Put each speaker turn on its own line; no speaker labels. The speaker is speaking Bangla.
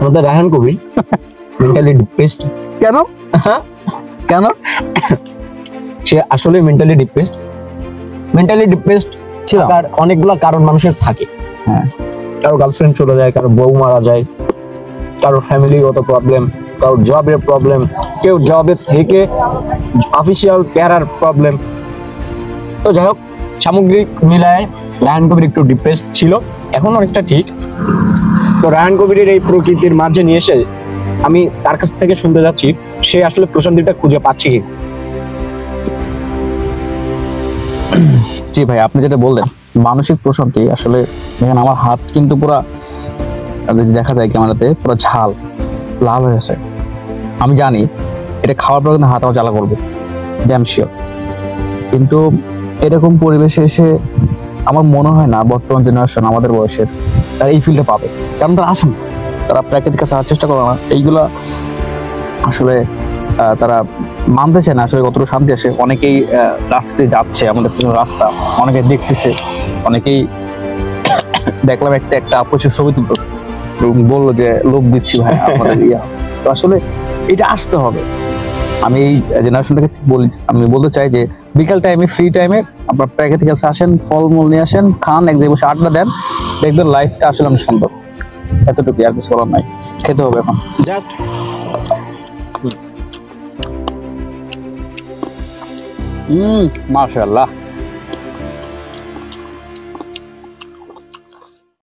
আমাদের রায়হান কবির মেন্টালি ডিপ্রেসড।
কেন কেন?
সে আসলে মেন্টালি ডিপ্রেসড
ছিল।
তার অনেকগুলো কারণ মানুষের থাকে।
হ্যাঁ,
কারো গার্লফ্রেন্ড চলে যায়, কারো বউ মারা যায়, কারো ফ্যামিলিগত প্রবলেম, কারো জবের প্রবলেম, কেউ জবে থেকে অফিসিয়াল প্যারার প্রবলেম। তো যাই হোক, সামগ্রিক মিলায় রায়হান কবির একটু ডিপ্রেসড ছিল, এখন অনেকটা ঠিক। তো রায়হান কবিরের এই প্রকৃতির মাঝে নিয়ে এসে আমি তার কাছ থেকে শুনতে যাচ্ছি সে আসলে প্রশান্তিটা খুঁজে পাচ্ছে কি।
জি ভাই, আপনি যেটা বললেন মানসিক প্রশান্তি, আসলে দেখেন আমার হাত কিন্তু পুরা, যদি দেখা যায় ক্যামেরাতে, পুরো ঝাল লাল হয়েছে। আমি জানি এটা খাওয়ার পর কিন্তু হাত আমার জ্বালা করবে, ড্যাম শিওর। কিন্তু এরকম পরিবেশে এসে আমার মনে হয় না বর্তমান জেনারেশন আমাদের বয়সের তারা এই ফিল্ডে পাবে, কারণ তারা আসেন, তারা প্রাকৃতিক কাছে আসার চেষ্টা করে না। এইগুলা আসলে তারা মানতে চায় না আসলে কতটুকু শান্তি আসে। অনেকেই রাস্তাতে যাচ্ছে, আমাদের পিছনে রাস্তা, অনেকে দেখতেছে, অনেকেই দেখলাম একটা আপসের ছবি তুলতেছে, বললো যে লোক দিচ্ছি ভাই আমাদের ইয়া। তো আসলে এটা আসতে হবে। আমি এই জেনারেশনটাকে আমি বলতে চাই যে বিকাল টাইমে, ফ্রি টাইমে আপনার প্রাকৃতিক কাছে আসেন, ফলমূল নিয়ে আসেন, খান, এক জায়গায় বসে আড্ডা দেন, দেখবেন লাইফটা আসলে অনেক সুন্দর। এতটুকু, আর কিছু বলার নাই। খেতে হবে এখন
জাস্ট
মাশাআল্লাহ।